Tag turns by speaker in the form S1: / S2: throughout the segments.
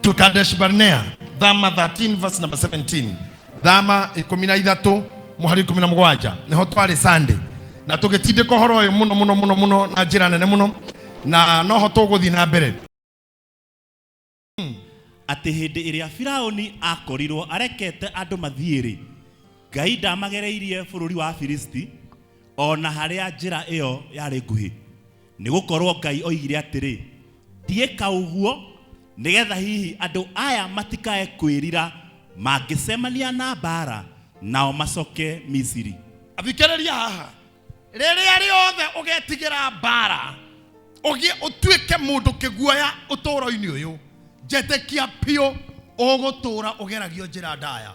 S1: to Kadesh Barnea. Dhama 13 verse number 17. Dhama 13 muhari 17. Niho twari Sunday. Na tugitinde kohoro uyu muno na njira nene muno na noho tuguthi na mbere.
S2: Ati hindi iria Firauni akorirwo arekete andu mathiiri, Ngai ndamagereirie bururi wa Filisti ona haria njira iyo yari nguhi. Ni gukorwo Ngai oigire atiri, tieka uguo nigetha hihi andu aya matikae kwirira mangicemania na bara nao macoke Misiri. Athikiriria haha, riria riothe ugetigira bara ugie utuike mundu kiguoya utoro-ini uyu, njetekia pio ugutura ugeragio njira ndaya.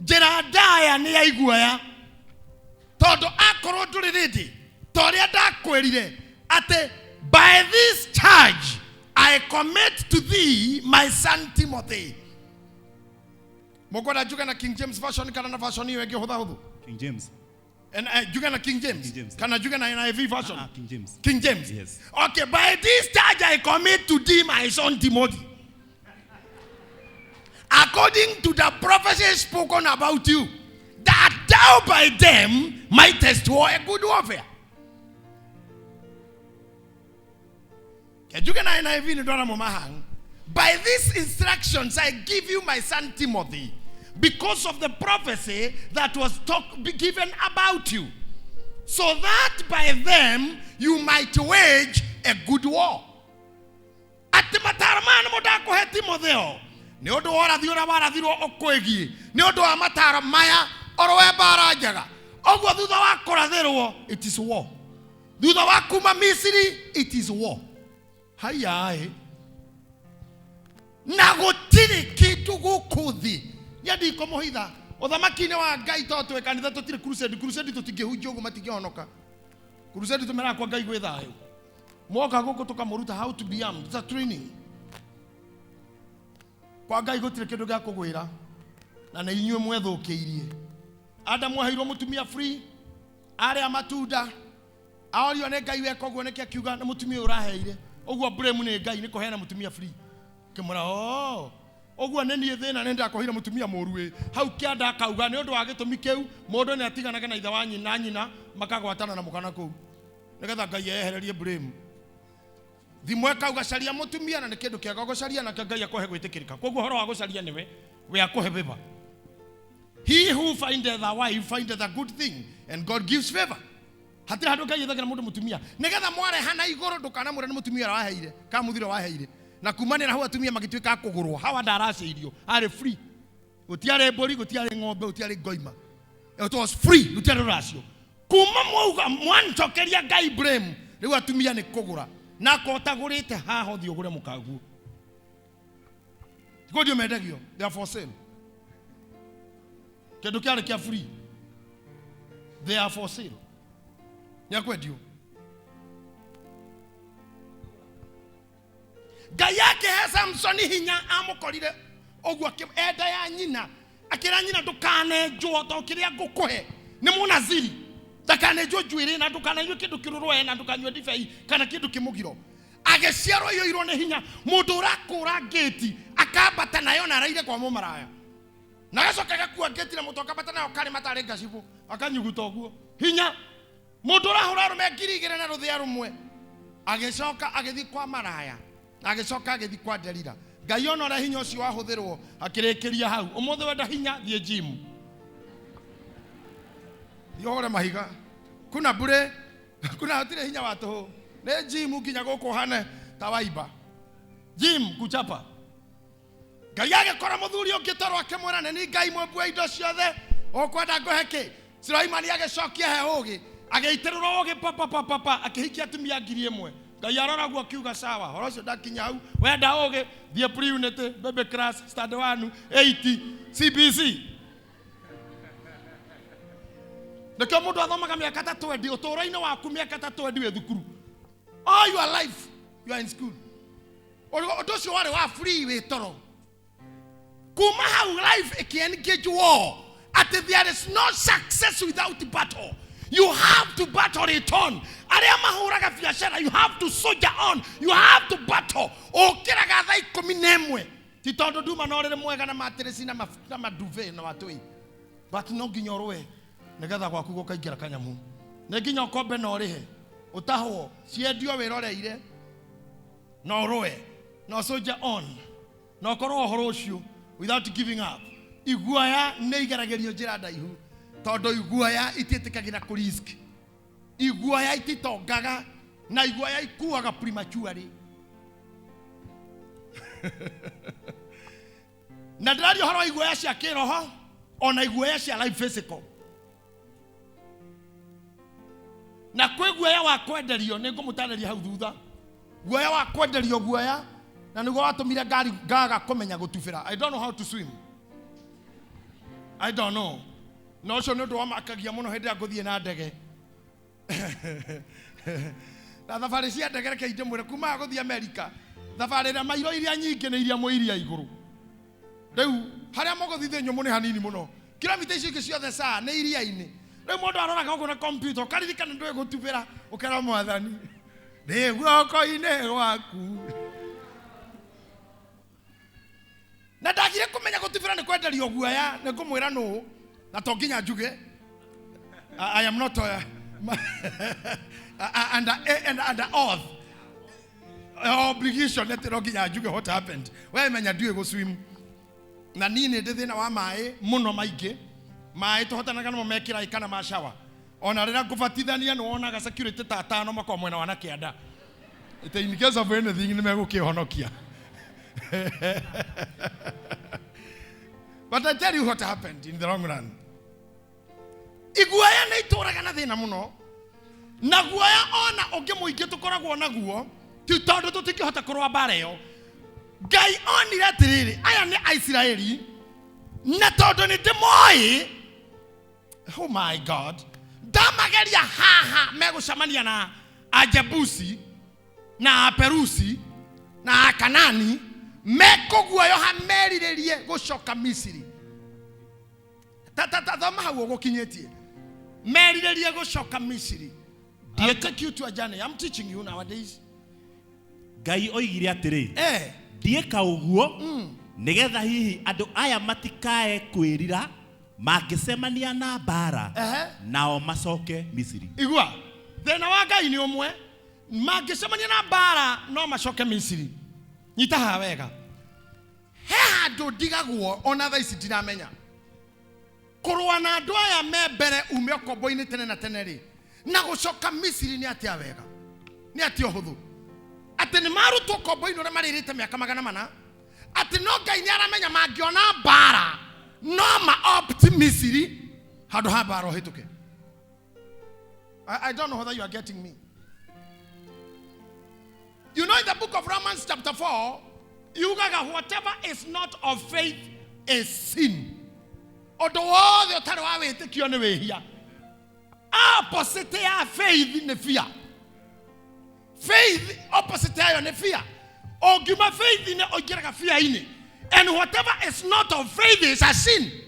S2: Njira ndaya ni ya iguoya tondu akorwo nduri rindi toria ndakwirire ati by this charge I commit to thee my son Timothy. Mogoda juga na King James version kana na version hiyo yake hudha hudhu King James.
S1: And juga na King James. Kana juga na NIV version.
S2: King James.
S1: King James.
S2: Yes.
S1: Okay, by this charge I commit to thee my son Timothy. According to the prophecy spoken about you, that thou by them mightest war a good warfare. By these instructions I give you my son Timothy, because of the prophecy that was given about you, so that by them you might wage a good war. Atimatarman modako he Timotheo. Ni odo ora thiora bara thiro okwegie. Ni odo amatara maya orowe bara jaga. Ogwo thutha wa kurathirwo, it is war. Thutha wa kuma Misiri, it is war. Hayai. Na gutiri kitu gukuthi. Yadi komohitha. Othamaki-ini wa Ngai totwe kanitha tutire crusade tutingihunjia uguo matingihonoka. Crusade tumera kwa Ngai gwi thayo. Mwoka guku tukamuruta how to be armed. It's a training. Kwa Ngai gutire kindu gia kugwira. Na na inyue mwethukiirie. Adamu aheirwo mutumia free. Aria matunda. Aorio ne Ngai weka uguo niki akiuga na mutumia uraheire. Uguo blame ni Ngai ni kuheana mutumia free. Kimura oguo nenie thina nenda kohira mutumia moruwe hau kianda akauga ni undu wa gitumi kiu mundu ni atiganaga na itha wa nyina makagwatana na mukana kuu nigetha Ngai ehererie blame thimwe kauga caria mutumia na ni kindu kiega gucaria na Ngai akohe gwitikirika koguo horo wa gucaria niwe we akohe favor. He who findeth a wife findeth a good thing and God gives favor. Hatira handu Ngai ethagira mundu mutumia nigetha mware hana iguru ndukana mwire ni mutumia waheire ka muthiro waheire na kumane na hau atumia magituika kugurwo hawa ndaraceirio are free gutiare mburi gutiare ng'ombe gutiare ngoima, it was free gutiare racio kuma mwauga mwancokeria Ngai blame riu atumia ni kugura na kotagurite haho thio gure mukaguo godio medagio they are for sale kindu kiare kia free they are for sale nyakwedio. Ngai yake he Samson hinya amukorire ogwo enda ya nyina akira nyina ndukane njwo to kiria ngukuhe ni munaziri ndakane njwo njwiri na ndukane nywe kindu kirurwe na ndukanywe divei kana kindu kimugiro ageciarwo iyo irwo ni hinya mundu urakura gate akambata nayo na raire kwa mumaraya na gacoka gakua gate na mutu akambata nayo kari matare ngacibu akanyuguta ogwo hinya mundu urahura rume ngirigire na ruthia rumwe agecoka agethi kwa maraya agicoka agithi kwa Delila. Ngai ona ra hinya ucio wahuthirwo akirikiria hau umuthe wenda hinya thie gym yore mahiga kuna bure kuna hatire hinya watu ne gym nginya guku hane tawaiba gym kuchapa. Ngai agikora muthuri ungitorwo akimwira ni Ngai mwembua indo ciothe ukwenda nguheke Sulaimani agicokia he ugi ageitirwo ugi papa akihikia atumia 1,000. Ngai aroragwo akiuga sawa horo cio ndakinya hau wenda uge thie pre-unity baby class stand 1 80 CBC ndiko mundu athomaga miaka 3 utoro-ini waku miaka 3 we thukuru all your life you are in school undu cio wari wa free we toro kuma hau life ikiengage war at there is no success without battle. You have to battle it on. Aria mahuraga biashara, you have to soldier on. You have to battle. Okiraga thaa 11. Ti tondu nduma no rire mwega na matirisi na maduve na watui. But no nginya urwe nigetha gwaku gukaingira kanyamu. Ne nginya ukombe no rihe. Utahwo ciendio wiroreire. No urwe. No soldier on. No korwo horo ucio without giving up. Iguoya ne igeragerio njira ndaihu. Tondu iguoya ititikagira ku risk. Iguoya ititongaga na iguoya ikuaga prematurely. Na ndari horo iguoya cia kiroho ona iguoya cia life physical. Na kwe guoya wa kwenderio ni ngumutaneria hau thutha. Guoya wa kwenderio guoya na niguo watumire ngari ngaga kumenya gutubira. I don't know how to swim. I don't know. No so no do amakagia muno hindi aguthie na ndege. Na thabari cia ndege reke inde mwire kuma guthie America. Thabari na mairo iria nyingi ni iria muiria iguru. Riu haria muguthithie nyomu ni hanini muno. Kilomita icio ciothe saa ni iria ini. Riu mundu aroraga uguo na computer karirikana ndwe gutubira ukera mwathani. Ni guoko-ini gwaku. Na ndagire kumenya gutubira ni kwenderio guoya ni ngumwira no na to nginya njuge I am not under oath obligation that no nginya njuge what happened we menya ndue go swim na nini ndi thina wa mai muno maingi mai tuhotanaga no mekira ikana ma shower ona rira ngubatithania no onaga security ta tano makwa mwena wana kianda it in case of anything ni megukihonokia. But I tell you what happened in the long run. Iguoya ni ituraga na thina muno. Na guoya ona onge muingi tukoragwo naguo. Ti tondu tutikihota kurwa bara iyo. Ngai onire atiriri aya ni Aisiraeli. Na tondu ni ndimoi. Oh my God. Ndamageria haha megucamania na Ajebusi na Perusi na Kanani. Meko guoyo hameriririe gucoka Misiri. Thoma hau gukinyetie. Meriririe gucoka Misiri. I'll take you to a journey. I'm teaching you nowadays.
S2: Ngai oigire atiri. Ndieka uguo nigetha hihi andu aya matikae kwirira mangicemania na bara nao macoke Misiri. Igua.
S1: Thina wa Ngai ni umwe. Mangicemania na bara no macoke Misiri. Nyitaha wega. He handu ndigagwo ona thaa ici ndiramenya. Kurwa na andu aya membere ume okombo-ini tene na tene ri. Na gucoka Misiri ni atia wega. Ni atia huthu. Ati ni marutwo okombo-ini ore maririte miaka 400. Ati no Ngai ni aramenya mangiona bara no ma opt Misiri handu ha bara ohituke. I don't know whether you are getting me. You know in the book of Romans chapter 4, you got whatever is not of faith is sin. Odo all the other way take you anyway here. Opposite of faith in the fear. Faith opposite of the fear. Or give my faith in it or get a fear in it. And whatever is not of faith is a sin.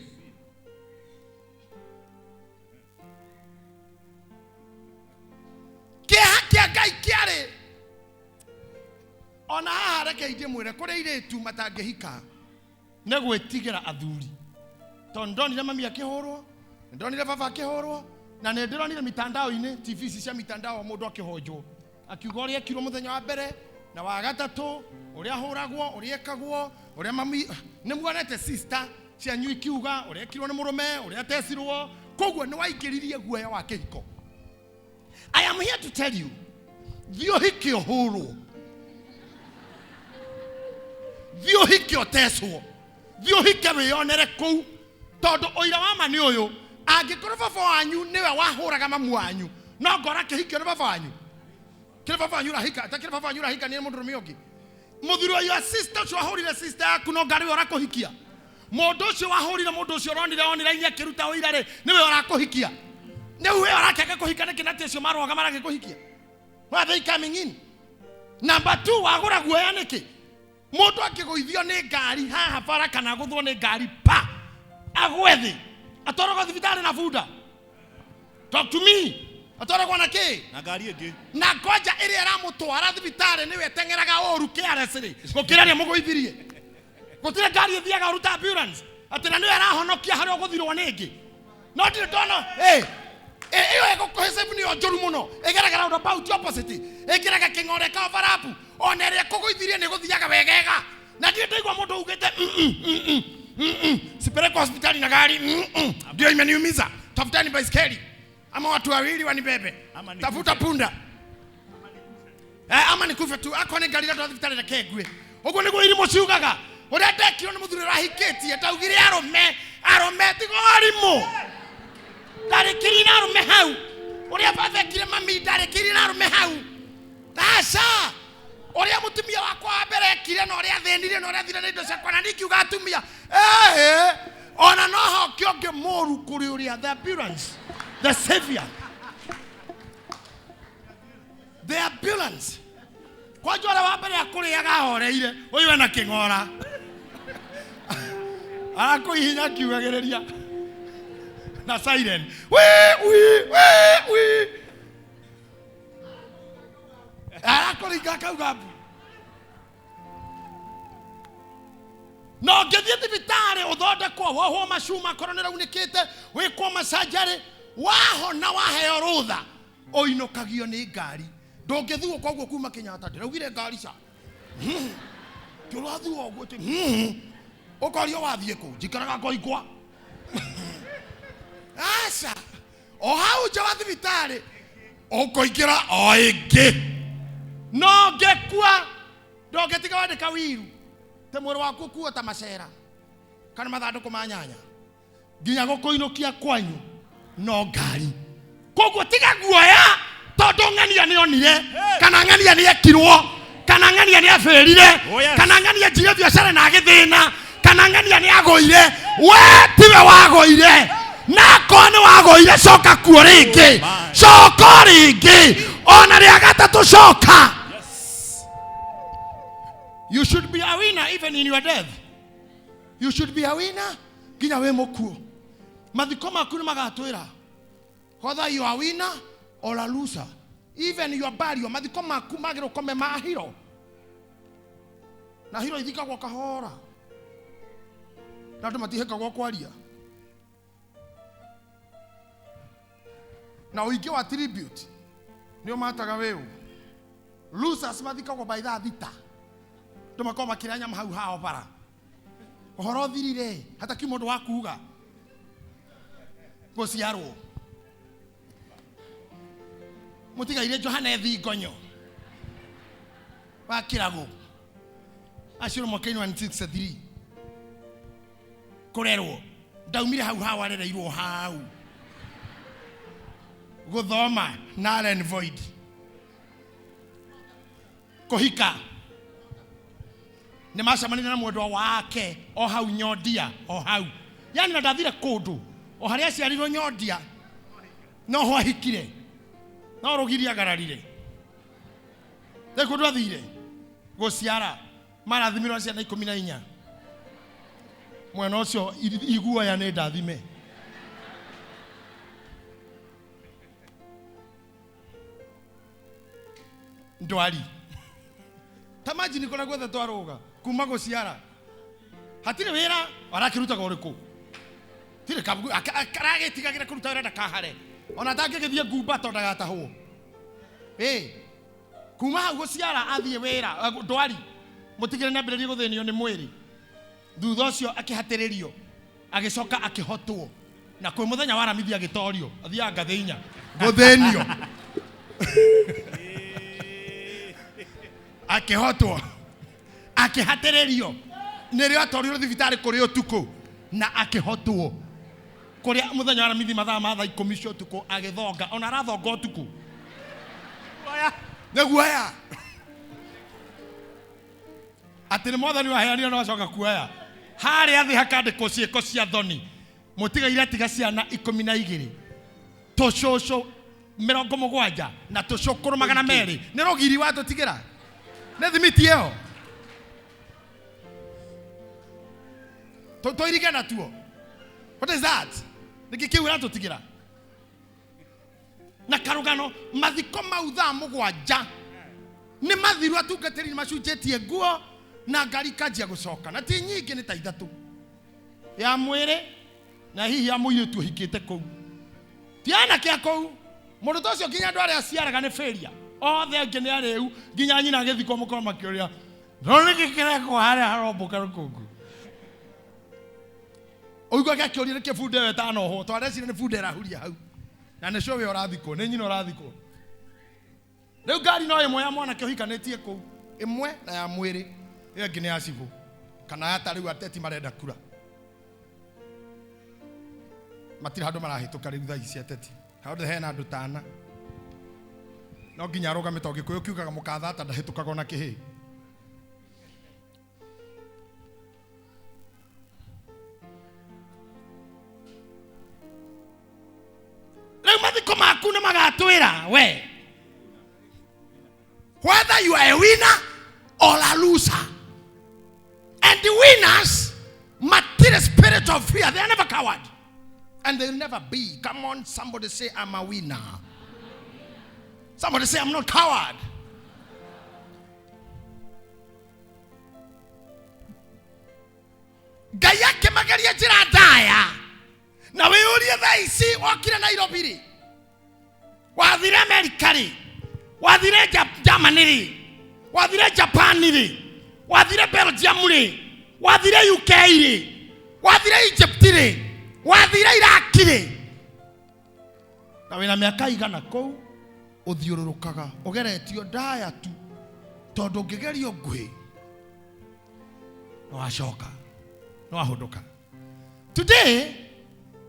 S1: Ona hareke ije mwire kore ire tu matangehika ne gwetigira athuri tondonire mami akihorwo ndonire baba akihorwo na ne ndironire mitandao ine TV cia mitandao mundu akihonjwo akiuga uri ekirwo muthenya wa mbere na wa gatatu uri ahuragwo uri ekagwo uri mami ne muonete sister cia nyu ikiuga uri ekirwo ni murume uri atesirwo kogwo ni waingiririe guoya wa kihiko. I am here to tell you thio hikio huru thio hikio teswo thio hike wionere kou tondu oira wa mani uyu angikorwo baba wanyu niwe wahuraga mamu wanyu no ngora kihikio ni baba wanyu kile baba wanyu rahika ta kile baba wanyu rahika ni mundu rumiogi muthuri wa your sister so ahurire sister yaku no ngari orakuhikia mundu ucio wahurire mundu ucio ronire online akiruta uira ri niwe orakuhikia ne uwe orakeka kuhika ni kinati ucio maroga marage kuhikia why they coming in. Number 2 wagura guoya niki mundu akiguithio ni ngari haha bara kana guthwo ni ngari pa agwethi atorogo thibitari na bunda Talk to me. Atwara kwa nake.
S2: Na ngari ĩngĩ.
S1: Na ngoja ĩrĩa ĩramũtwara thibitarĩ nĩwe tengeraga ũru KRS-rĩ. Gũkĩra rĩa mũgũithirie. Gũtire ngari ĩthiaga ũruta ambulance. Atĩ na nĩwe arahonokia harĩa ũgũthirwo nĩ ĩngĩ. No ndirĩ ndona. Iyo ĩgũkũhe save nĩyo njũru mũno. Ĩgeragera roundabout opposite. Ĩkĩraga kĩng'ore ka overlap. Ona ĩrĩa kũgũithirie nĩ gũthiaga wegega. Na ndirĩ ndaigua mũndũ ugĩte sipeleke hospitali na gari. Ndio imeniumiza. Tafutani baiskeli. Ama watu wawili wanibebe. Tafuta punda. Ama nikufe tu. Akone gari la hospitali na kegwe. Ugo niguo irimo ciugaga. Uria ndekiro ni muthuri rahiketi ataugire arome tigo arimo. Ndarikiri na arume hau. Uria bathekire mami ndarikiri na arume hau. Tasha. Uria mutumia wakwa wa mbere ekire na uria thenire na uria thire na indo ciakwa na nikiuga atumia. Ona no ho kionge moru kuri uria the ambulance. The savior. The ambulance. Kwa jua wa mbere akuriaga horeire. Uyu ena king'ora. Arakuhinya kiugagereria. Na siren. We. Arakuringa kaugabu. No ngethie thibitari uthondekwo wohwo macuma koronera unikite wikwo macanjari wahona waheo rutha oinokagio ni ngari ndungithuo koguo kuma Kenyatta ndiraugire ngari ca turathuo guo ukorio wathie ku njikaraga ngoikwa asa o hau nja wa thibitari ukoingira o ingi no ngekua ndungitiga wandika wiru te mwiri waku kuo ta macera kana mathanduku ma nyanya nginya gukuinokia kwanyu no ngari koguo tiga guoya tondu ng'ania ni onire kana ng'ania ni ekirwo kana ng'ania ni aferire kana ng'ania njire biacara na githina kana ng'ania ni agoire we tiwe wagoire na kone wagoire coka kuo ringi coka ringi ona ria gatatu coka. You should be a winner even in your death. You should be a winner. Ginya we mokuo. Mathiko maku ni magatwira. Whether you are a winner or a loser. Even your burial. Mathiko maku magiro kome mahiro. Na hiro ithika kwa kahora. Na ndo matiheka kwa kwaria. Na uingi wa tribute. Nio mataga weu. Losers mathika kwa baitha thita. Tumakoma kiranya mahau hao bara. Ohoro thirire hata kimundu wakuga. Gociarwo. Mutigaire Johana Thigonyo. Wakirago. Ashiro mwakaini wa 1963. Kurerwo. Ndaumire hau hao arereirwo hau. Guthoma null and void. Kohika. Ni macamanire na mwendwa wake o hau Nyondia o hau. Yani na ndathire kundu o haria ciarirwo Nyondia no ho ahikire no rugiria gararire de kundu athire guciara marathimirwo ciana 14 mwena ucio iguoya ni ndathime ndwari tamaji niko na gwetha twaruga kuma guciara hatire wira arakirutaga uriku tire kabu akaragetigagira kuruta wira ndakahare ona ndangigithie ngumba tonda gatahwo kuma hau guciara athie wira ndwari mutigire na mbere guthenio ni mwiri thutha ucio akihatiririo agicoka akihotwo na kwi muthenya wa ramithi agitorio athia ngatheinya guthenio akihotwo akihatiririo nirio atorio thibitari kuri utuku na akihotwo kuri muthenya wa ramithi mathaa ma thaa 10 utuku agithonga ona arathonga utuku guoya atiri mothani wa heani ona wacoka kuoya hari athi hakandiko ciiko cia thoni mutigaire tiga ciana 12 tucucu 70 na tucukuru 200 ni rogiri wa tutigira ne thimiti eo toirige na tuo. What is that? Nikikiu na tutigira na karugano mathiko mautha mugwanja ni mathiru atungatiri macunjetie nguo na ngari kanjia gucoka na ti nyingi ni ta ithatu ya mwire na hihi ya muiretu hikite kou tiana kia kou mundu tocio nginya andu aria aciaraga ni failure othe ngi ni ariu nginya nyina githiko mukoro makioria no nikikire ko haria haromboka rukungu oigwa gakioria ni kifunde wetano ho twarecire ni funde rahuria hau na nä cowe orathikwo nä nyina orathikwo rä u ngari no ĩmwe ya mwanake ũhikanĩtie kũu ĩmwe na ya mwĩrĩ ĩyo ĩngĩ nĩ ya cibũ kana hata rĩu ateti marenda kura matirĩ handũ marahĩtũka rĩu thaa ici ateti handũ hena andũ tana no nginya arũgame tondũ Gĩkũyũ kiugaga mũkatha ata ndahĩtũkaga ona kĩhĩ mathiko maku nĩ magatwĩra we whether you are a winner or a loser, and the winners matter spirit of fear. They are never coward and they will never be. Come on, somebody say I'm a winner. Somebody say I'm not coward. Gaya ke magaria jira daya na we urie thaisi okire Nairobi ri wathire America ri wathire Germany ri wathire Japan ri wathire Belgium ri wathire UK ri wathire Egypt ri wathire Iraq ri na wina miaka igana kou uthiururukaga ugeretio daya tu tondu ngigerio ngui no ashoka no ahunduka. Today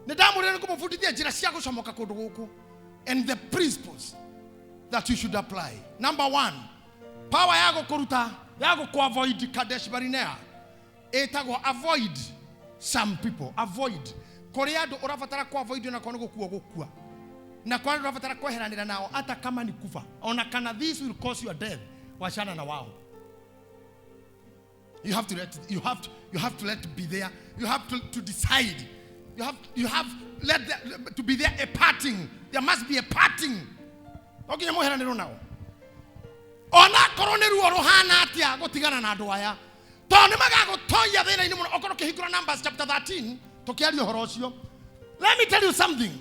S1: ndamurira kumufundithia njira cia gucomoka kundu guku and the principles that you should apply. Number 1, power ya gukuruta ya avoid Kadesh Barnea etago avoid some people. Avoid korea andu urabatara ku avoid na kono gukua gukua na kwa urabatara kweheranira nao hata kama ni kufa ona kana this will cause your death wachana na wao. You have to let it be there. You have to decide. You have let to be there a parting. There must be a parting. Okay, you mohe na nao. Ona koroneru orohana atia gotigana na andu aya. To ni magago tonya thina ini muno okoro kihikura Numbers chapter 13 tokiario horo ucio. Let me tell you something.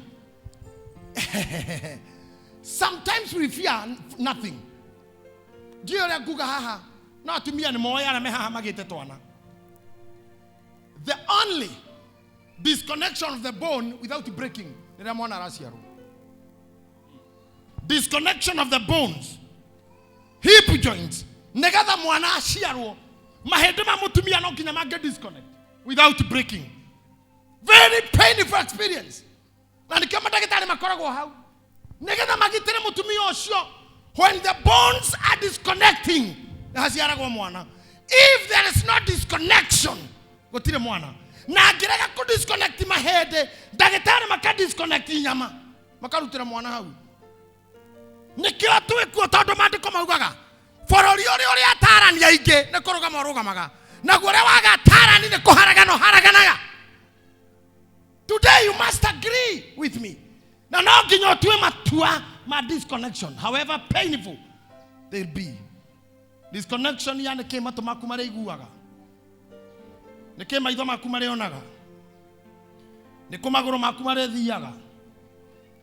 S1: Sometimes we fear nothing. Dio le guga haha. No atumia ni moya na mehaha magite twana. The only disconnection of the bone without breaking. Disconnection of the bones, hip joints. Negada mwana ashiaro. Mahedema mutumia no kinya mage disconnect without breaking. Very painful experience. Na nikama daktari makorogo how. Negada magitere mutumia osho when the bones are disconnecting. If there is no disconnection, gotire mwana. Na girega ku disconnect mahede, dagetari maka disconnect nyama. Makarutira mwana hau. Nikira tuwe ku tondu mandiko maugaga. Forori ori atarani aige ne koroga marugamaga. Na gore waga atarani ne kuharagano haraganaga. Today you must agree with me. Na no ginyo tuwe matua ma disconnection, however painful they'll be. Disconnection ya neke mato makumare iguaga. Neke maitho makumare onaga. Neke maguru makumare thiaga.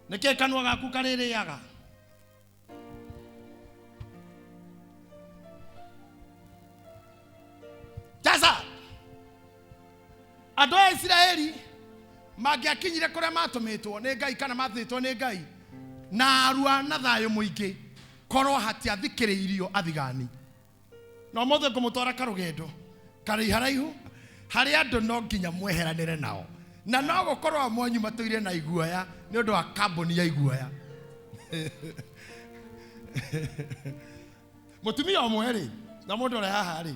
S1: Neke kanua gaku karereaga. Jaza. Andũ a Israeli magiakinyire kuria matumitwo ni Ngai kana mathitwo ni Ngai na arua na thayo muingi korwo hatiathikiriirio athigani. No mothe kumutwara karugendo kari haraihu hari andu no nginya mweheranire nao na no gukorwo mwanyu matuire na iguoya ni undu wa kamboni ya iguoya. Mutumia omwe ri na mundu ore haha ri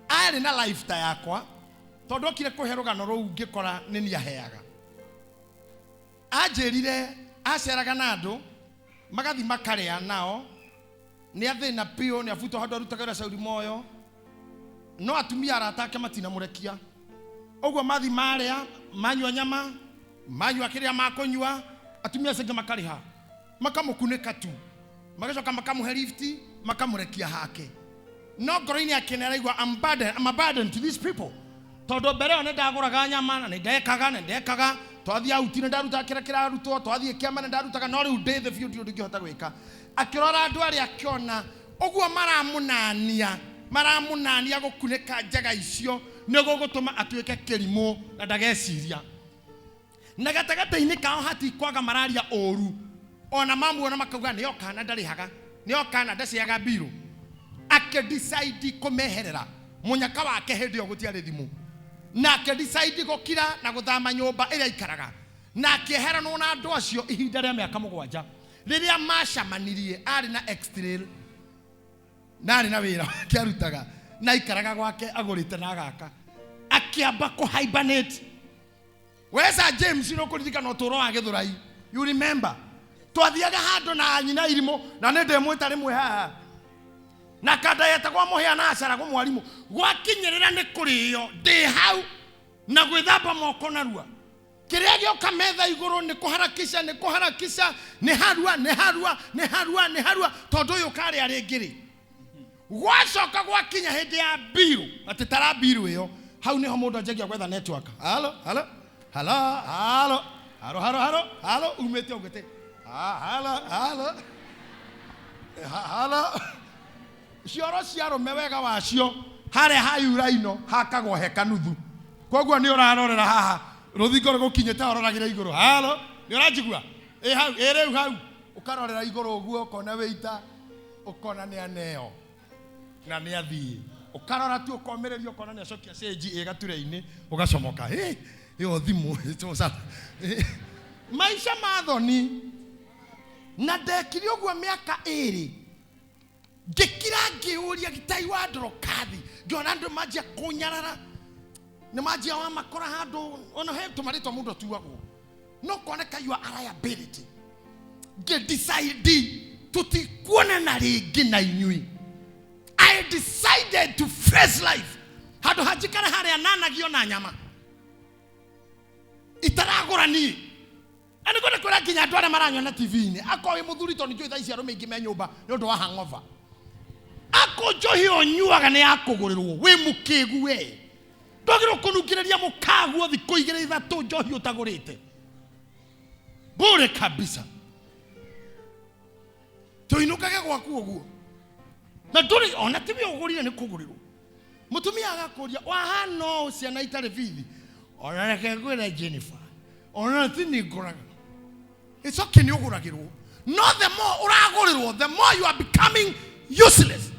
S1: ari na lifestyle yakwa tondu okire kuhe rugano ruu ngikora ni ni aheaga anjirire aceraga na andu magathi makaria nao ni athina pio ni afuto handu arutagara sauri moyo no atumia aratake matina murekia ogwo mathi maria manywa nyama manywa kiria makonywa atumia senge makariha makamukuneka tu magacoka makamuhe lifti makamurekia hake no ngoro-inĩ akeneraigua I'm a burden to these people tondu mbere one ndagũraga nyama na ndekaga twathia uti ne ndaruta kira kirarutwo twathie kiama ne ndarutaga no riu ndĩ the few ndingĩhota gwĩka akirora andu arĩa akiona ũguo maramunania gũkunĩka njaga icio nĩguo gũtũma atuĩke kĩrimũ na ndageciria na gatagata-inĩ kao hatikwaga mararia ũru ona mamuona makauga nĩo kana ndarĩhaga nĩo kana ndaciaga mbirũ akĩdecide kũmeherera mũnyaka wake hĩndĩ ĩyo gũtiarĩ thimũ na akĩdecide gũkira na gũthama nyũmba ĩrĩa aikaraga na akĩeheranwo na andũ acio ihinda rĩa mĩaka 7 rĩrĩa macamanirie arĩ na extrail na arĩ na wĩra akĩarutaga na ikaraga gwake agũrĩte na agaka akĩamba kũhibernate wesa James no kũririkana ũtũũro wa Gĩthũrai you remember twathiaga handũ na nyina irimũ na nĩ ndĩmwĩta rĩmwe haha na kada yetagwo mũhĩa na acaragwo mwarimu gwakinyĩrĩra nĩ kũrĩo ndĩ hau na gwĩthamba moko narua kĩrĩa gĩoka metha igũrũ nĩ kũharakisha nĩ harua tondũ ũyũ karĩa rĩngĩ gwacoka gwakinya hĩndĩ ya biru atĩ tara biru ĩyo hau nĩho mũndũ anjagia gwetha network halo umĩte ũgĩte halo cioro cia rũme wega wacio harĩa hayura ino hakagwo heka nuthu koguo nĩ ũrarorera haha rũthingo rũgũkinyĩte ũroragĩra igũrũ halo nĩ ũranjigua rĩu hau ũkarorera igũrũ ũguo ũkona wĩita ũkona nĩ aneo na nĩ athiĩ ũkarora tu ũkomereria ũkona nĩ acokia stage ĩgature-inĩ ũgacomoka ĩyo thimũ maisha mathoni na ndekire ũguo mĩaka 2 ngĩkira ngĩũria Gitahi wa Ndorokathi ngĩona andũ manjia kũnyarara nĩ manjia wa makora handũ ona he tũmarĩtwa mũndũ atuagwo no kuoneka you are liability ngĩdecide tũtikuonana rĩngĩ na inyuĩ I decided to face life handũ hanjikara harĩa nanagio na nyama itaragũrani ani kwenda kwenda kinya andũ arĩa maranyona TV-inĩ akowe mũthuri tondũ njũĩ thaa ici arũme ingĩ me nyũmba nĩ ũndũ wa hangover akonjohi onyuaga nĩ yakũgũrĩrwo wĩ mũkĩgu we ndogĩrwo kũnungĩrĩria mũkaguo thikũ 2-3 njohi ũtagũrĩte bure kabisa tũinũkage gwaku ũguo na ndũrĩ ona tibi ũgũrire nĩ kũgũrĩrwo mũtumia agakũria wahana ũũ ciana itarĩ bithi ona reke ngwĩre Jennifer ona ti nĩ ngũraga it's okay nĩ ũgũragĩrwo no the more ũragũrĩrwo the more you are becoming useless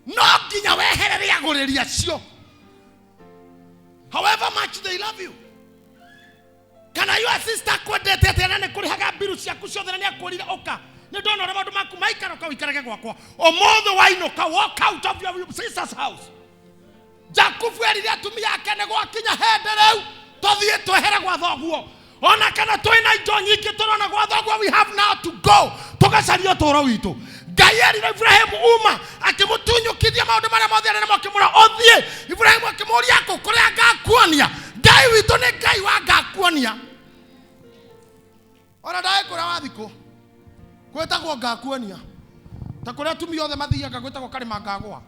S1: no nginya weherere agũrĩri acio however much they love you kana your sister kwendete atĩ nĩ kũrĩhaga mbiru ciaku ciothe na nĩ akũrire ũka nĩ ndona ũrĩa maũndũ maku maikara ũikarage gwakwa ũmũthĩ wainũka walk out of your sister's house Jakubu erire atumia ake nĩ gwakinya hĩndĩ rĩu tũthiĩ twehere gwa thoguo ona kana twĩna indo nyingĩ tũrona gwa thoguo we have now to go tũgacaria ũtũũro witũ Ngai erire Ibrahimu uma akĩmũtunyũkithia maũndũ marĩa mothe arĩ namo akĩmwĩra ũthiĩ Ibrahimu akĩmũũria kũrĩa ngakuonia Ngai witũ nĩ Ngai wa ngakuonia ona ndaĩ kũrĩa wathikũ gwĩtagwo ngakuonia ta kũrĩa atumia othe mathiaga gwĩtagwo karĩma ngagũa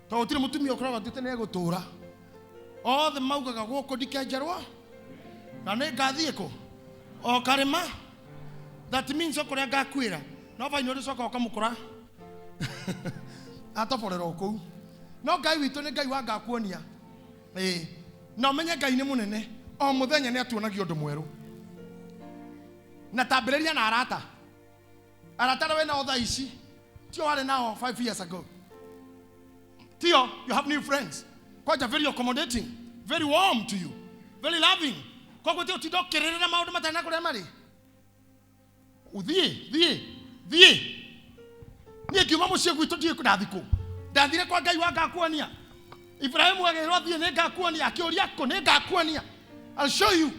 S1: tondũ gũtirĩ mũtumia ũkoragwo atĩ nĩ egũtũũra othe maugaga gũkũ ndikenjerwo na nĩ ngathiĩ kũ o karĩma that means okũrĩa ngakuĩra no faini ũrĩcoka ũkamũkora atoborera kũu no Ngai witũ nĩ Ngai wa ngakuonia na ũmenye Ngai nĩ mũnene o mũthenya nĩ atuonagia ũndũ mwerũ na tambĩrĩria na arata wena otha ici tio warĩ nao 5 years ago tio you have new friends quite very accommodating very warm to you very loving koguo tio tidokĩrĩrĩra maũndũ matana kũrĩa marĩ thiĩ niĩ kiuma mũciĩ gwitũ ndiĩ ndathikũ ndathire kwa Ngai wa ngakuonia Ibrahimu agĩrwo thiĩ nĩ ngakuonia akĩũria kũ nĩ ngakuonia I'll show you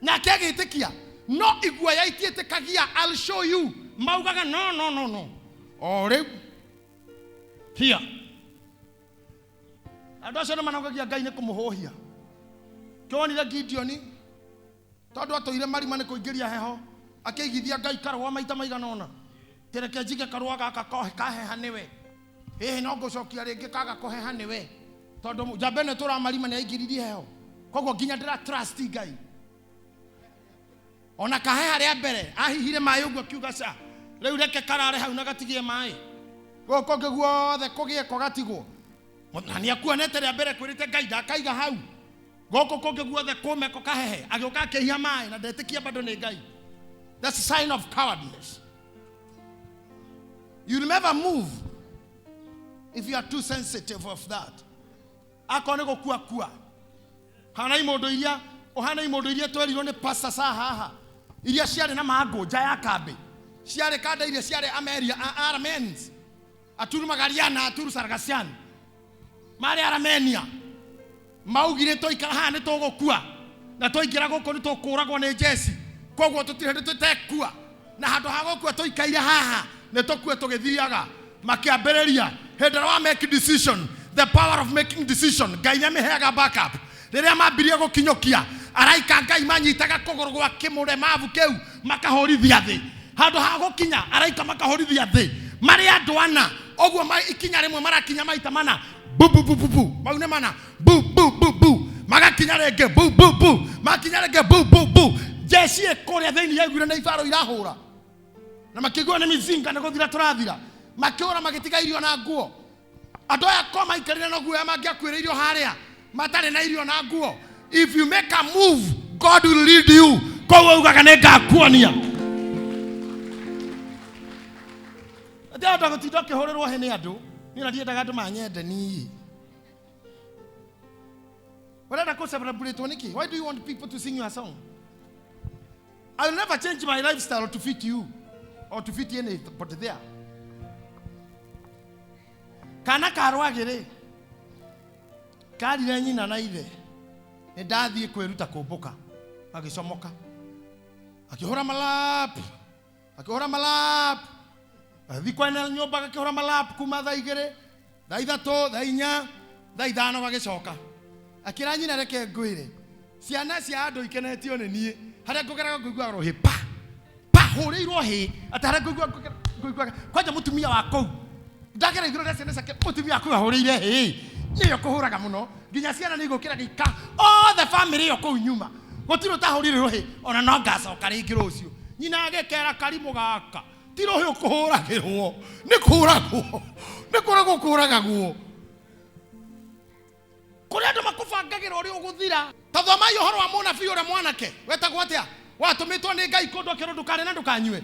S1: na kĩagĩtĩkia no iguoya itiĩtĩkagia I'll show you maugaga no o rĩu here andũ acio nĩ manaugagia Ngai nĩ kũmũhũhia kĩonire Gideoni tondu atoire marima ni kuingiria heho akigithia Ngai karwa maita maigana ona tereke njige karwa gaka kaheha niwe no ngucokia ringi kaga kuheha niwe tondu jambene tura marima ni aingiririe heho koguo nginya ndira trust Ngai ona kaheha ria mbere ahihire mai uguo kiuga ca riu reke karare hau na gatigie mai goko guothe kugie ko gatigwo na ni akuonete ria mbere kwirite Ngai ndakaiga hau goko koge guothe kume ko kahehe agioka akehia mai na ndetikia bado ni Ngai. That's a sign of cowardness. You'll never move if you are too sensitive of that. Akone gukua hana imondo iria ohana imondo iria twerirwo ni pastor sahaha iria ciare na mango nja ya kambe ciare kanda iria ciare Ameria Armenians aturu magariana aturu Sargasian mari Armenia maugire toikara haha ni tugukua na toingira guku ni tukuragwo ni Jesi koguo tutirende tutekua na handu ha gukua toikaire haha ni tukue tugithiaga makiambiriria hindra wa make decision, the power of making decision Ngai nĩamĩheaga backup riria mambirie gukinyokia araika Ngai manyitaga kuguru gwa kimuremavu kiu makahorithia thi handu ha gukinya araika makahorithia thi mari andu ana oguo ikinya rimwe marakinya maita mana bu bu bu bu bu maune mana bu bu bu bu magakinya rege bu bu bu makinya rege bu bu bu Jesi ekoria thini yaiguire na ibaro irahura na makigwa ni mizinga na guthira turathira makiora magitiga irio na nguo andu aya koma ikarire na nguo mangiakwira irio haria matare na irio na nguo. If you make a move, God will lead you. Kowe ugaga nengakuonia ndio ndagutinda kihorerwo he ni andu ni na ndiendaga andu manyende ni wala ko celebrate oniki. Why do you want people to sing your song? I will never change my lifestyle to fit you or to fit anybody there. Kana karwagire karire nyina na ithe ni ndathie kwiruta kumbuka agicomoka akihora malap athi kwena nyumba akihora malap kuma thaa 2 thaa 3 thaa 4 thaa 5 gagicoka akira nyina reke ngwire ciana cia andu ikenetio ni nie haria ngugeraga ngugwa rohi pa huriirwo hi atara ngugwa kwaja mutumia wa kou ndagera iguru rese nesa ke mutumia aku ahuriire hi niyo kuhuraga muno nginya ciana ni igukira gika all the family yo kou nyuma gutiro ta hurire rohi ona no ngacoka ringi rucio nyina agekera karimu gaka ti rohi ukuhuragirwo ni kuragwo ni kuragwo kuragagwo kuria andu makubangagira uri uguthira tathoma yohoro wa munabii ura mwanake wetagwo atia watumitwo ni Ngai kundu akiru ndukane na ndukanywe.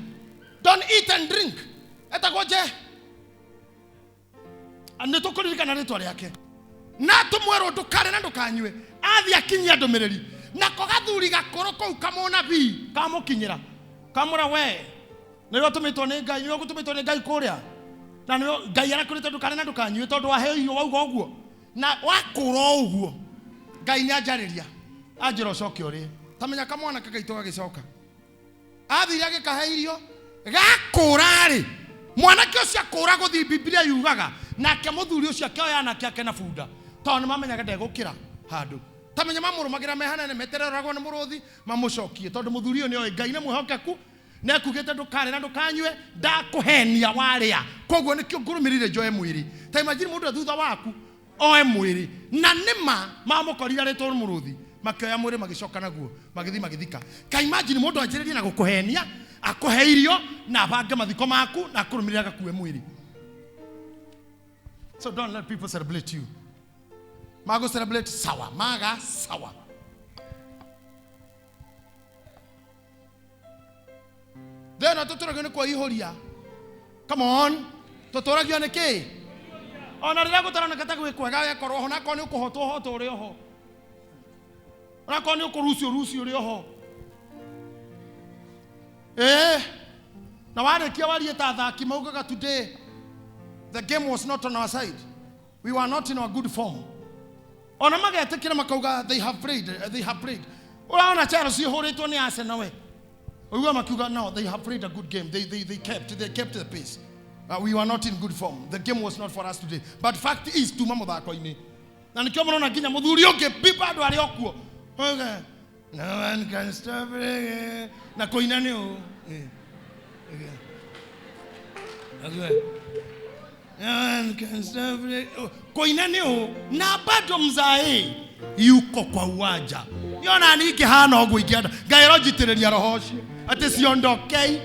S1: Don't eat and drink etagwo je ane tukuririkana ritwa riake na tumwerwo ndukane na ndukanywe athi akinyia ndumiriri na kogathuri gakoro kou kamunabii kamukinyira kamura we niyo tumitwo ni Ngai niyo gutumitwo ni Ngai kuria na niyo Ngai arakurite ndukane na ndukanywe tondu waheo wauga uguo na wakuro uguo Ngai nyanjariria anjira ucoke uri tamenya kamwana kagaito gagicoka athire agikaheirio gakurari mwanake ucio akura guthi Biblia yugaga nake muthuri ucio akioya nake akena bunda tondu mamenyaga ndegukira handu tamenya mamurumagira mehanene metereragwo ni muruthi mamucokie tondu muthuri ucio ni oi Ngai ni mwihokeku nekugite ndukare na ndukanywe ndakuhenia waria koguo nikio ngurumirire njoe mwiri ta imagine mundu thutha waku oe mwiri na nima mamukorira ritwo ni muruthi makioya mwiri magicoka naguo magithi magithika ka imagine mundu anjiririe na gukuhenia akuheirio na bange mathiko maku na kurumirira gakue mwiri. So don't let people celebrate you. Mago celebrate sawa maga sawa. Then atuturagio ni kwa ihoria. Come on. Tuturagio ni ki? Ona rira gutarana kata gwikwega yakorwo ho nako ni ukuhotwo hoto uri ho. Nako ni ukurucio uri ho. Na warikia warie ta thaki maugaga today the game was not on our side. We were not in our good form. Ona magetekira makauga they have prayed. Uraona Chelsea horitwo ni Arsenal we. Uwa makuga no, they have played a good game. They kept the pace. We were not in good form. The game was not for us today. But fact is tuma muthako ini. Na nikio murona nginya muthuri ungi pipa andu ari okuo. No one can stop it. Na koina ni o. No one can stop it. Koina ni o. Na bado mzae yuko kwa uwanja. Yona ni kihana ogwo ikienda. Ngairo jitireria roho cio. Ati ciondoke.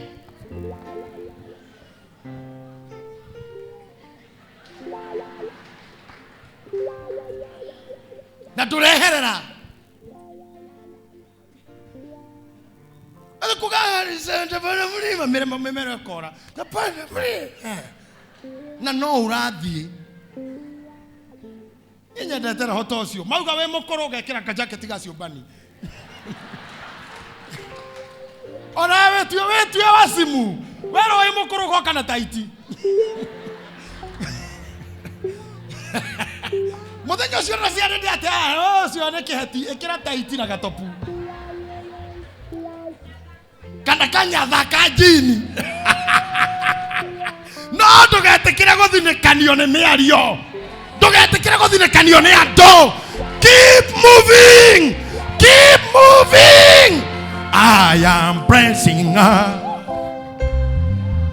S1: Na tureherera. Ada kugari senta bana mlima memera kora. Na pande mlima. Na no urathi. Nyanya ndatera hoto cio. Mauga we mukoro gekira ka jacket gacio bani. Ora wetu wasimu. Wero we mukoro goka na taiti. Muthenya cio na cia ndi ate cio ne kiheti ikira taiti na gatopu. Kana kanya thaka jini. No ndugetikire guthinekanio ni miario. Ndugetikire guthinekanio ni ando. Keep moving. Keep moving. I am pressing on.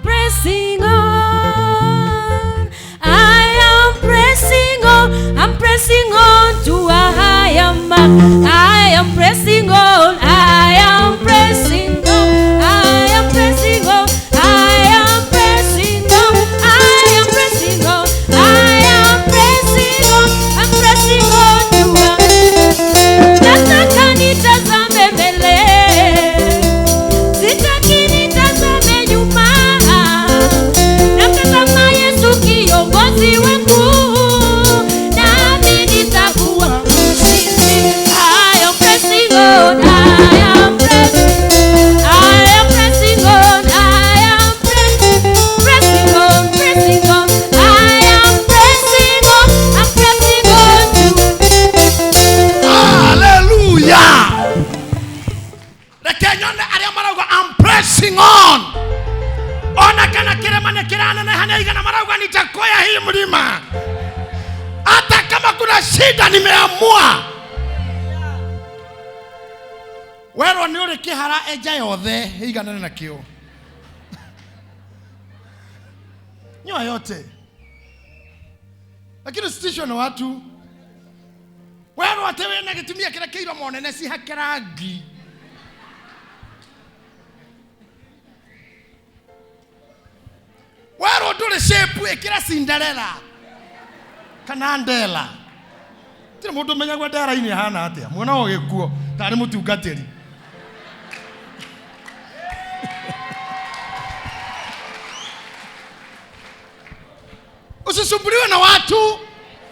S3: Pressing on. I am pressing on. I'm pressing on to a higher mark. I am pressing on. I am pressing on. I am pressing on. I am pressing on. I am pressing on. I am pressing on. I'm pressing on to a. Nataka nitazame mbele. Sitaki nitazame nyuma. Namtazama Yesu kiongozi wangu. Nami nitakuwa mshindi. I am pressing on. I am pressing. I am pressing on. I am pressing on. Pressing on. I am pressing on. I'm pressing on to.
S1: Hallelujah. The Kenyan area marago I'm pressing on. Ona kana kirema na kirana na hanaiga na marago nitakoya hii mlima. Hata kama kuna shida nimeamua. Wero ni uri kihara eja yothe igana na kio. Nyoa yote. Lakini station watu wero atewe na gitumia kila kiro monene si hakirangi. Wero ndure shape ekira Cinderella kana Ndela. Tiri mundu menya gwa ndara ini hana atia. Mwana o gikuo tari mutungatiri. Usisumbuliwe na watu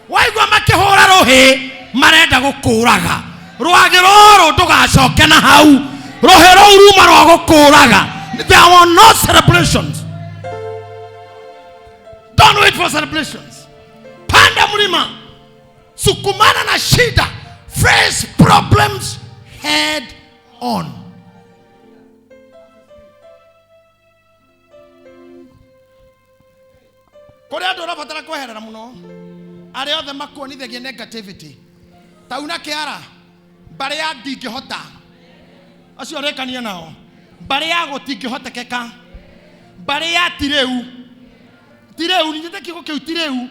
S1: waigwa makihora rohi marenda gukuraga. Rwage roro ndugacoke na hau. Rohi ruma rwa gukuraga. There were no celebrations. Don't wait for celebrations. Panda mlima. Sukumana na shida. Face problems head on. Kore ando rabatara kweherera muno. Are othe makuonithagia negativity. Tauna kiara. Bare ya ndingihota. Acio rekania nao. Bare ya gutingĩhotekeka. Bare ya tireu. Tireu ni ndete kigo kiu tireu.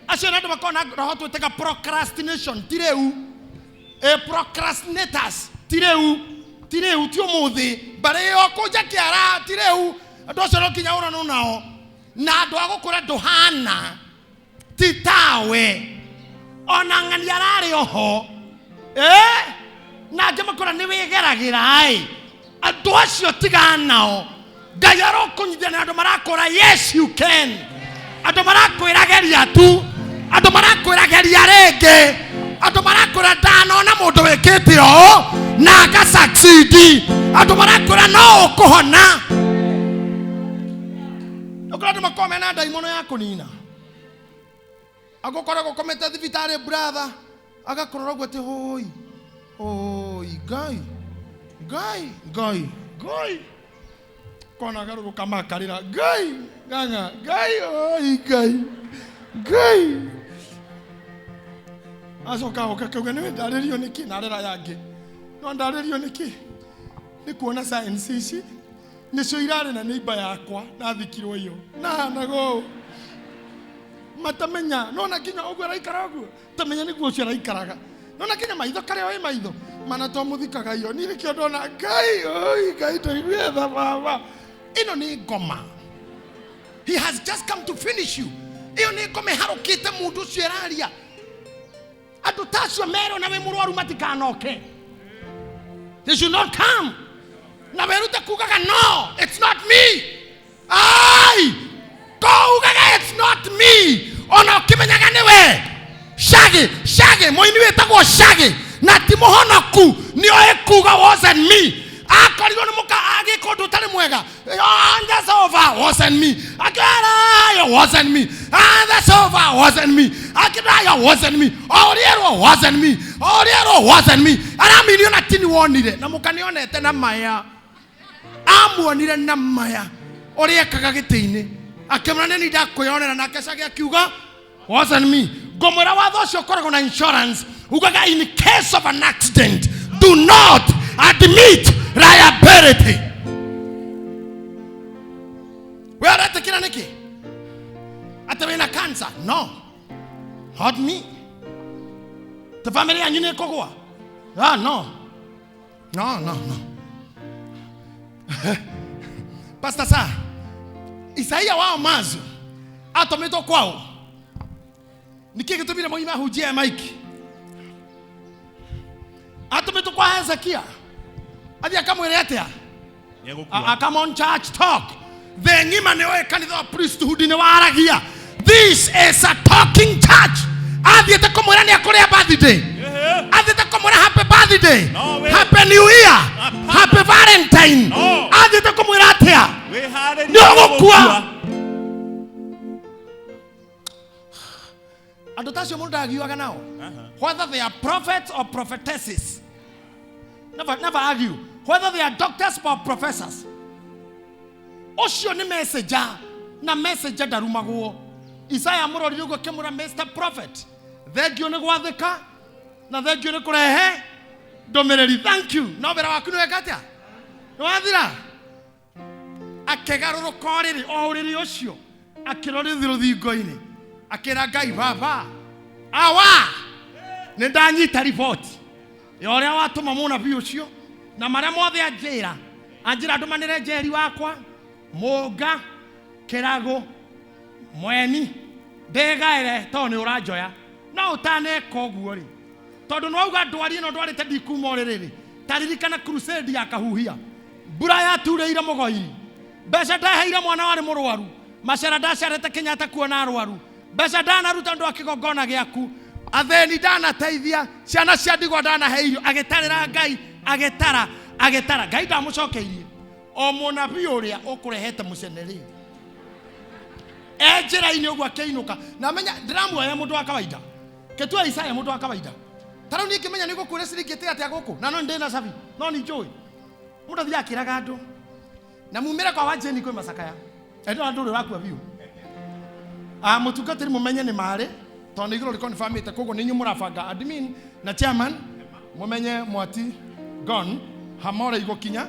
S1: Acio nando makona roho twetega procrastination. Tireu. Procrastinators. Tireu. Tireu ti umuthi. Bare yo kuja kiara tireu. Ando acio no kinya ona no nao. Na ando agukura nduhana. Titawe. Ona ngani arari oho. Na ngemakora ni wigeragira ai. Ando acio tigana nao. Ngai arokunyithia na ando marakora yes you can. Ando marakwirageria tu. Ando marakwirageria renge. Ando marakwira dano na mundu wikite o na aka succeed. Ando marakwira no kuhona. Okorado makome na daimono yako nina. Agokora gokometa thibitari brother. Agakorora gwete hoi. Oi Gai. Kona garu kama karira Gai ganga Gai oi Gai. Asoka okakugene ndarerio niki narera yange. no ndarĩrio nĩkĩ nĩ kuona science ici nĩcio irarĩ na neighbor yakwa na thikirwo iyo na nago matamenya no na kinya ũguo araikara ũguo tamenya nĩguo ũcio araikaraga no na kinya maitho karĩa oi maitho mana to mũthikaga iyo nĩ kĩo ndona Ngai tũiguetha baba ĩno nĩ ngoma. He has just come to finish you. Iyo nĩ ngoma harũkĩte mũndũ ũcio eraria andũ tacio mero na we mũrwaru matikanoke. They should not come. Na werute kugaga no, it's not me. Ai! Kugaga it's not me. Ona kimenyaga niwe. Shage, moini wetagwo Shage. Na timohonoku ni oe kuga wasn't me. Akorirwo nĩ muka agĩko ndũtarĩ mwega. That's over, wasn't me. Akera, wasn't me. That's over, wasn't me. Akera, wasn't me. Oriero, wasn't me. Oriero, wasn't me. Aramini ona tini wonire. Na mukanionete na maya. Amuonire na maya. Oriekaga gĩtĩ-inĩ. Akĩmũrana nĩ ndakwĩonera na Shage akiuga wasn't me. Ngomwĩra watho ũcio ũkoragwo na insurance. Ugaga in case of an accident, do not admit liability. We are at kila niki. Atawena cancer? No. Not me. The family anyune kogwa? Ah, no. No. Pastor Sir, Isaia wao mazu. Atometo kwao. Niki kitumira moima hujia Mike. Atometo kwa Hezekia. Adi akamwele atea. Come on church talk. The ngima newe kanitha wa priesthood ne waragia. This is a talking church. Adi atakomwele ni akorea birthday. Adi atakomwele happy birthday. Happy new year. Happy Valentine. Adi atakomwele atea. Nyogo kwa. Adotasio mundu agiwaga nao. Whether they are prophets or prophetesses. Never argue. Whether they are doctors or professors. Osho ni messenger. Na messenger darumaguo. Isaiah murori yugo kemura Mr. Prophet. Thegio ni gwathika. Na thegio ni kurehe. Domereri. Thank you. Na obera waku ni wekatia. Nwathira. Akegaruru koriri. Oriri osho. Akirori thiru thingo-ini. Akira Ngai baba. Awa. Nindanyita report. Yoria watuma muna bi ucio na maria mothe anjira ndumanire njeri wakwa Mũnga Kĩrago Mweni ndegaire to ni uranjoya no utaneka ũguo ri tondu no auga ndwari no ndwarite ndikuma ũrĩrĩ taririkana crusade ya kahuhia mbura yatureire mũgoiri mbeca ndaheire mwana warĩ mũrwaru macera ndacerete Kenyatta kuona arwaru mbeca ndanaruta ndu akigongona gĩaku atheni ndanateithia ciana cia ndigwa ndanaheirio agitarira Ngai agetara Ngai ndamucokeirie o munabii uria ukurehete muceneri njĩra-inĩ ũguo akĩinũka na menya ndĩramuoya mũndũ wa kawaida ketua Isaya mũndũ wa kawaida tarau niĩ kĩmenya nĩ gũkũrĩ cirikĩte atĩa gũkũ na no ndĩ na cabi no nĩ njũĩ mũndũ athiĩ akĩraga andũ na mumĩre kwa Wanjeni kwĩ macakaya endo andũ ũrĩa wakua biũ mũtungatĩri mũmenye nĩ marĩ tondũ igũrũ rĩkonfirmĩte koguo nĩ inyuĩ mũrabanga admin na chairman mũmenye Mwati Gon Hamore igũkinya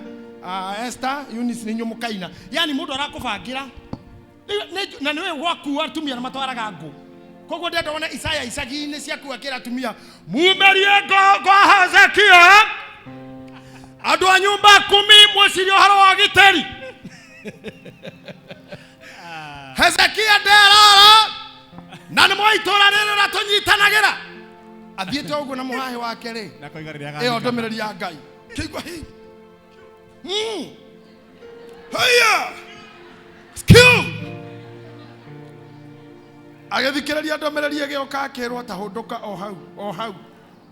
S1: Esther Eunice nĩ inyuĩ mũkaina yani mũndũ arakũbangira na nĩwe gwaku atumia na matwaraga ngũ koguo ndenda wone Isaya icagi-inĩ ciaku akĩra atumia mumerie ngwa Hezekia andũ a nyũmba 10 mwĩcirie ũhoro wa gĩteri Hezekia nderara na nĩ mwaitũra rĩrĩ ratũnyitanagĩra athiĩte ũguo na mũhahe wake rĩ ĩyo ndũmĩrĩri ya Ngai kĩigua hii haya skill agĩthikĩrĩria ndũmĩrĩri ĩgĩoka akĩrwo tahũndũka o hau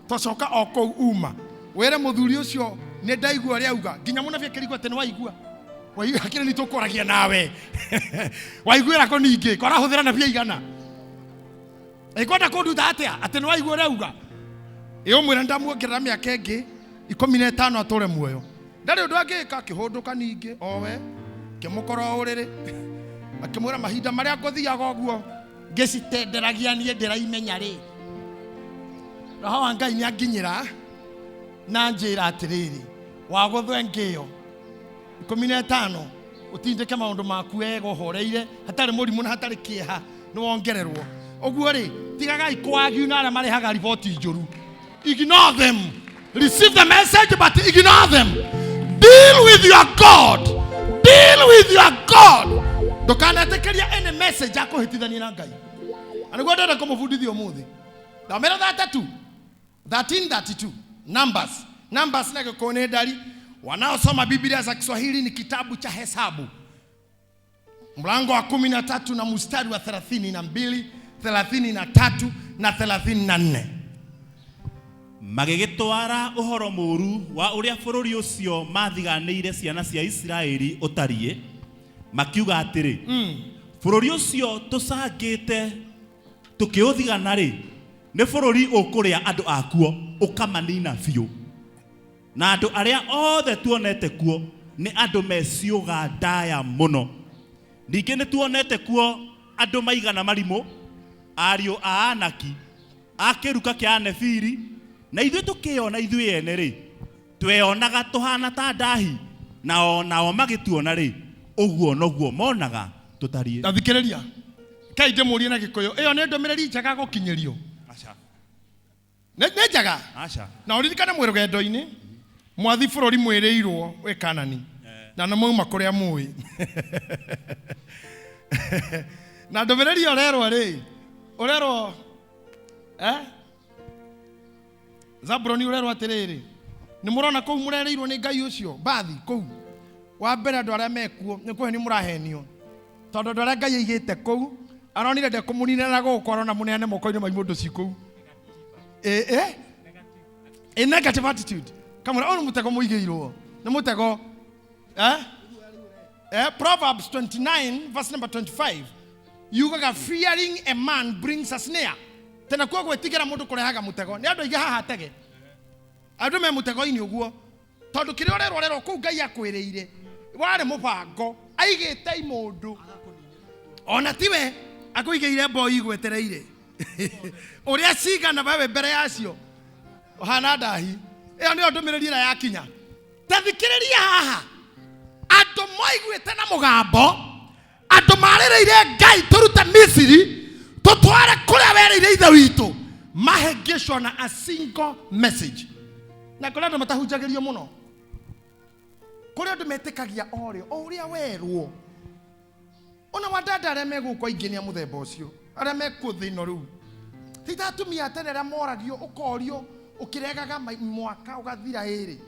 S1: tocoka o kũu uma wĩre mũthuri ũcio nĩ ndaigua ũrĩa auga nginya mũnabii akĩrigwo atĩ nĩ waigua akĩrĩ nĩ tũkũragia nawe waiguĩra kũ ningĩ korahũthĩra nabii aigana ikwenda kũnduta atĩa atĩ nĩ waigua ũrĩa auga ũmwĩra ndamuongerera mĩaka ĩngĩ 15 atũre muoyo ndarĩ ũndũ angĩka akĩhũndũka ningĩ owe kĩmũkora ũrĩrĩ akĩmwĩra mahinda marĩa ngũthiaga ũguo ngĩcitenderagia niĩ ndĩraimenya rĩ roho wa Ngai nĩ anginyĩra na njira atiriri wagothwe ngio 15 utindike maundu maku wega horeire hatari murimu na hatari kieha no wongererwo oguo ri tigagai kwagi na ara marehaga report njuru. Ignore them. Receive the message but ignore them. Deal with your God. Deal with your God. Ndukanatekeria any message akuhitithania na Ngai. Aniguo ndenda kumufundithia umuthi. Ndamera 13:32 Numbers na kone ndari. Wanaosoma Biblia za Kiswahili ni kitabu cha Hesabu. Mlango wa 13 na mstari wa 32, 33 na 34.
S2: Magigitwara uhoro muru wa uria bururi ucio mathiganiire ciana cia Israeli utarie makiuga atiri bururi ucio tusangite tukiuthigana ri ni bururi ukuria andu akuo ukamanina biu na andu aria othe tuonete kuo ni andu meciuga ndaya muno. Ningi ni tuonete kuo andu maigana marimu ariu a Anaki akiruka kia Nefiri na ithuĩ tukiona ithuĩ ene ri tweonaga tuhana ta ndahi na onao magituona ri uguo noguo monaga tutarie.
S1: Ndathikiriria kai ndemurie na Gikuyu iyo ni ndomereri njaga gukinyirio.
S2: Acha
S1: ne njaga
S2: acha
S1: na uririkana mwe rugendo-ini mwathi bururi mwirirwo we Kanani na no mauma kuria mui na ndomereri orerwo Zabroni urero atiriri ni murona kou murereirwo ni Ngai ucio bathi kou wa mbere andu aria mekuo ni kuhe ni murahenio tondu andu aria Ngai aigite kou aronire de kumunina na gukoro na munene moko-ini ma mundu ci kou negative attitude kamura onu mutego muigeirwo ni mutego Proverbs 29 verse number 25 yugaga fearing a man brings a snare. Tena kwa gwetigira mundu kurehaga mutego ni andu aige haha tege andu me mutego-ini uguo tondu kire orero ku Ngai akwiriire wari mubango aigite imundu ona tiwe akuigeire boy gwetereire uria cigana bawe mbere yacio ohana ndahi iyo ni ndumiriri ira yakinya tathikiriria haha andu moiguite na mugambo andu marireire Ngai turuta Misiri tutware kuria wereire ithe witu mahengeshwa na a single message na kuria andu matahunjagirio muno kuria andu metikagia orio uria werwo ona wadada aria megukwa ingenia muthemba ucio aria mekuthino riu titatumia tenera moragio ukorio ukiregaga mwaka ugathira iri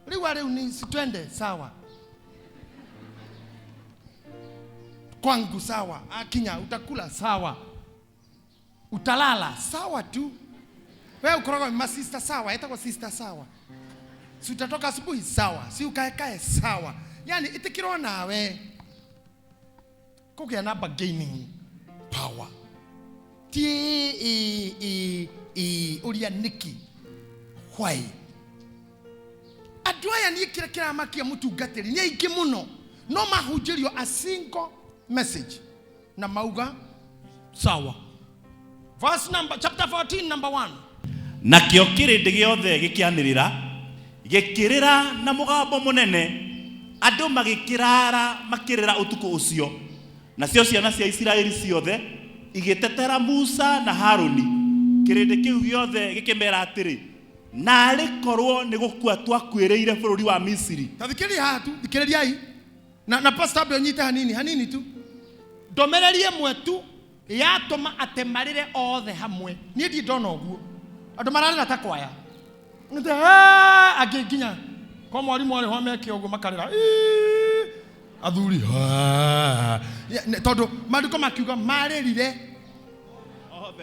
S1: riu ni twende sawa kwangu sawa, akinya utakula sawa, utalala sawa tu. Wewe ukoroga ma sister sawa, itakuwa sister sawa. Si utatoka asubuhi sawa, si ukae sawa. Yani itikiro nawe kukia na bargaining power. Uria niki why adwaya ni kira makia mutu gateri ni iki muno no mahunjirio a single message na mauga sawa. Verse number chapter 14 number 1.
S2: Na kio kirindi giothe gikianirira gikirira na mugambo munene andu magikirara makirira utuku ucio na cio ciana cia Israeli ciothe igitetera Musa na Haruni kirindi kiu giothe gikimera atiri nari korwo ni gukua twakwireire bururi wa Misiri.
S1: Tathikiri hatu thikiriai na pastor Abel nyite hanini tu ndomererie mwetu yatuma atemarire othe hamwe ni ndi ndona uguo andu mararira ta kwaya nde agiginya kwa mwarimu ari ho meke uguo makarira athuri tondu mandiko makiuga maririre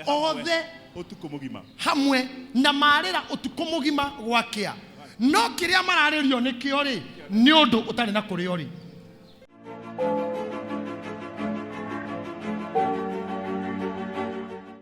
S1: othe
S2: utuku mugima
S1: hamwe na marira utuku mugima gwakia no kiria mararirio nikio ri ni undu utari na kurio ri.